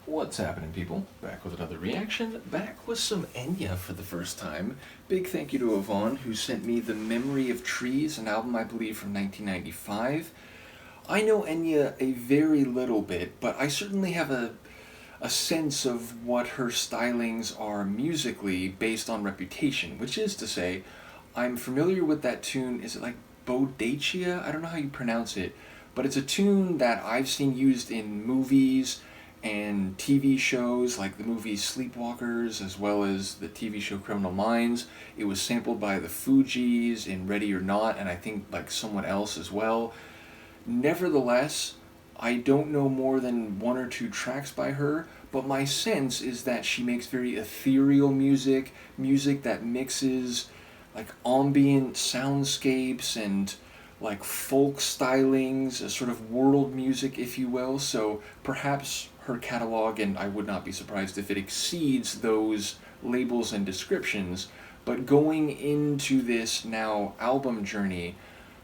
What's happening, people? Back with another reaction, back with some Enya for the first time. Big thank you to Yvonne, who sent me The Memory of Trees, an album I believe from 1995. I know Enya a very little bit, but I certainly have a sense of what her stylings are musically based on Reputation, which is to say, I'm familiar with that tune. Is it like Bodacia? I don't know how you pronounce it, but it's a tune that I've seen used in movies and TV shows like the movie Sleepwalkers as well as the TV show Criminal Minds. It was sampled by the Fugees in Ready or Not, and I think like someone else as well. Nevertheless, I don't know more than one or two tracks by her, but my sense is that she makes very ethereal music, music that mixes like ambient soundscapes and like folk stylings, a sort of world music, if you will. So perhaps her catalog, and I would not be surprised if it exceeds those labels and descriptions. But going into this now album journey,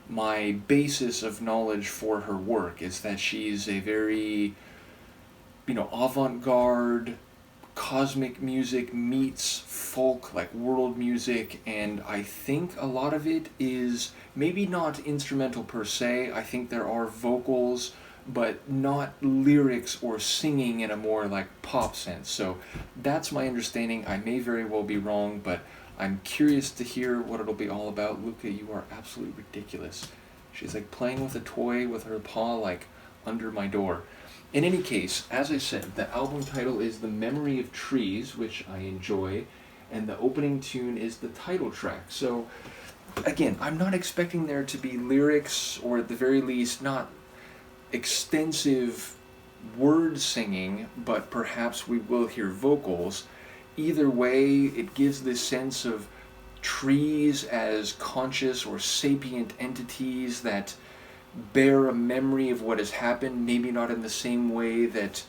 my basis of knowledge for her work is that she's a very, avant-garde, cosmic music meets folk, like world music, and I think a lot of it is maybe not instrumental per se. I think there are vocals, but not lyrics or singing in a more like pop sense. So that's my understanding. I may very well be wrong, but I'm curious to hear what it'll be all about. Luca, you are absolutely ridiculous. She's like playing with a toy with her paw like under my door. In any case, as I said, the album title is The Memory of Trees, which I enjoy, and the opening tune is the title track. So, again, I'm not expecting there to be lyrics, or at the very least, not extensive word singing, but perhaps we will hear vocals. Either way, it gives this sense of trees as conscious or sapient entities that bear a memory of what has happened, maybe not in the same way that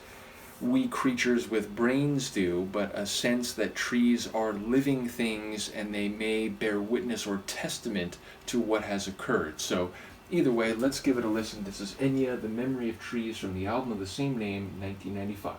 we creatures with brains do, but a sense that trees are living things and they may bear witness or testament to what has occurred. So either way, let's give it a listen. This is Enya, The Memory of Trees, from the album of the same name, 1995.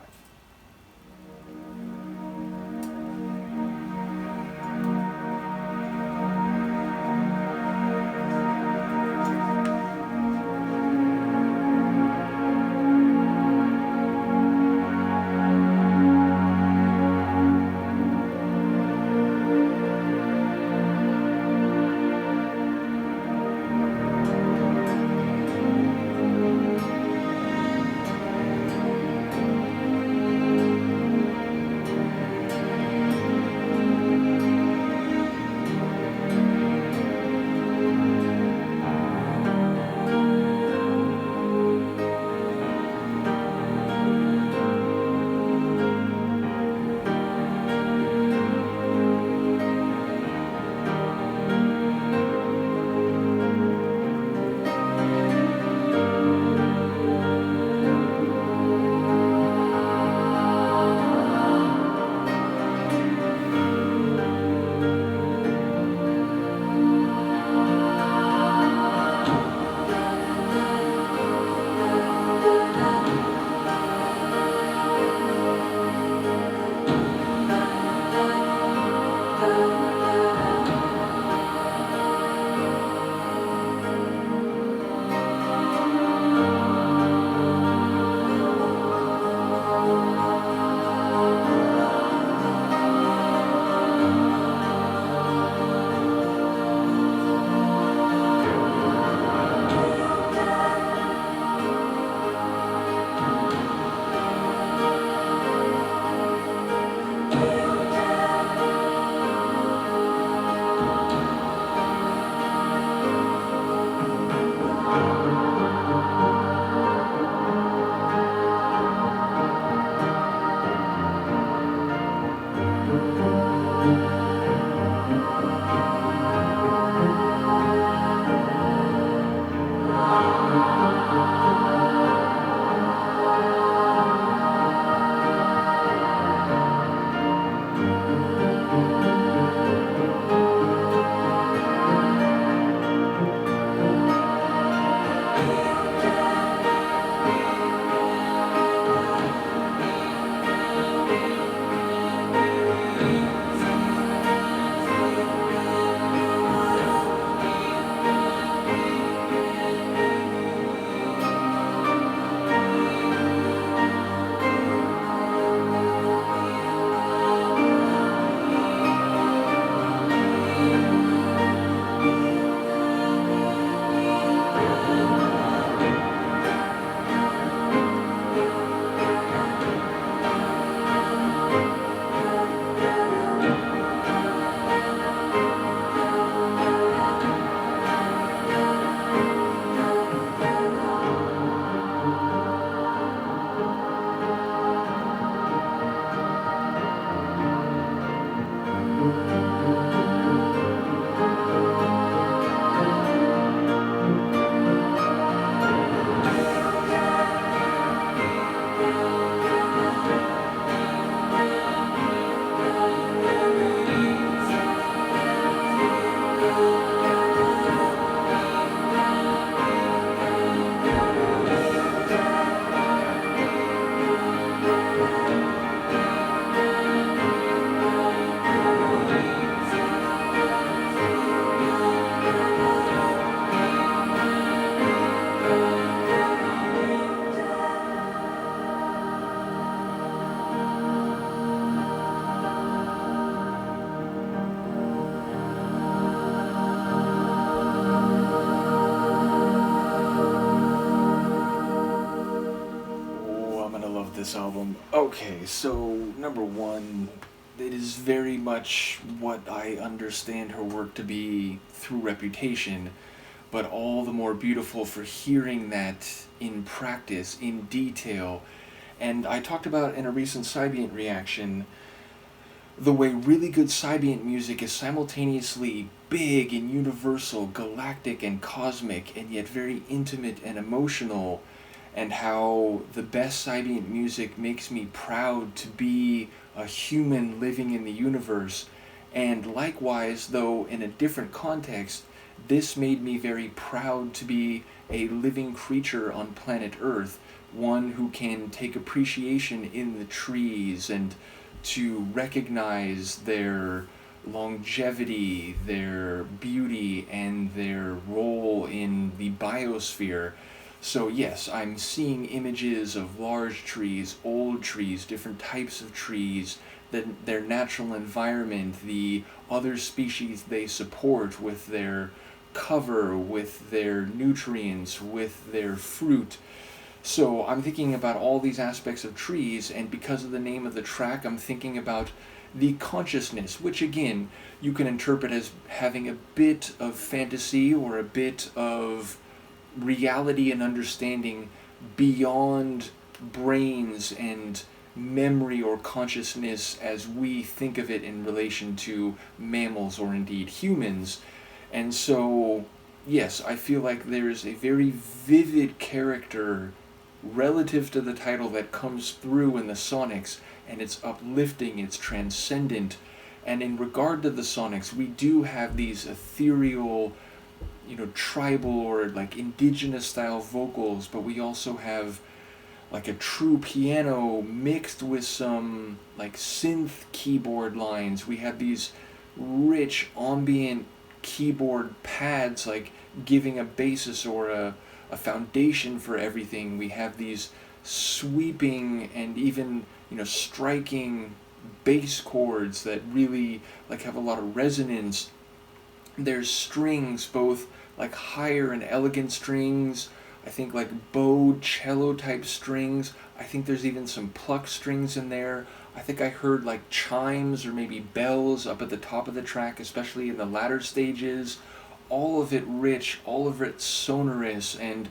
Okay, so number one, it is very much what I understand her work to be through Reputation, but all the more beautiful for hearing that in practice, in detail. And I talked about in a recent Sybient reaction the way really good Sybient music is simultaneously big and universal, galactic and cosmic, and yet very intimate and emotional, and how the best Sybient music makes me proud to be a human living in the universe. And likewise, though in a different context, this made me very proud to be a living creature on planet Earth, one who can take appreciation in the trees and to recognize their longevity, their beauty, and their role in the biosphere. So yes, I'm seeing images of large trees, old trees, different types of trees, their natural environment, the other species they support with their cover, with their nutrients, with their fruit. So I'm thinking about all these aspects of trees, and because of the name of the track, I'm thinking about the consciousness, which again, you can interpret as having a bit of fantasy or a bit of reality and understanding beyond brains and memory or consciousness as we think of it in relation to mammals or indeed humans. And so, yes, I feel like there's a very vivid character relative to the title that comes through in the sonics, and it's uplifting, it's transcendent. And in regard to the sonics, we do have these ethereal, tribal or like indigenous style vocals, but we also have like a true piano mixed with some like synth keyboard lines. We have these rich ambient keyboard pads like giving a basis or a foundation for everything. We have these sweeping and even striking bass chords that really like have a lot of resonance. There's strings, both like higher and elegant strings, I think like bowed cello type strings. I think there's even some pluck strings in there. I think I heard like chimes or maybe bells up at the top of the track, especially in the latter stages. All of it rich, all of it sonorous and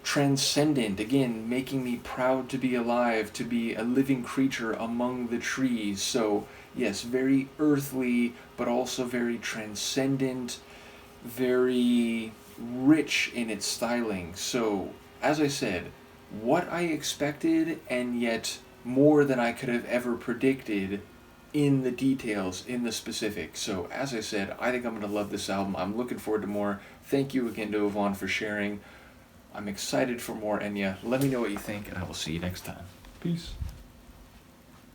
transcendent, again, making me proud to be alive, to be a living creature among the trees. So, yes, very earthly, but also very transcendent, very rich in its styling. So, as I said, what I expected, and yet more than I could have ever predicted in the details, in the specifics. So, as I said, I think I'm going to love this album. I'm looking forward to more. Thank you again to Yvonne for sharing. I'm excited for more Enya. Let me know what you think, and I will see you next time. Peace.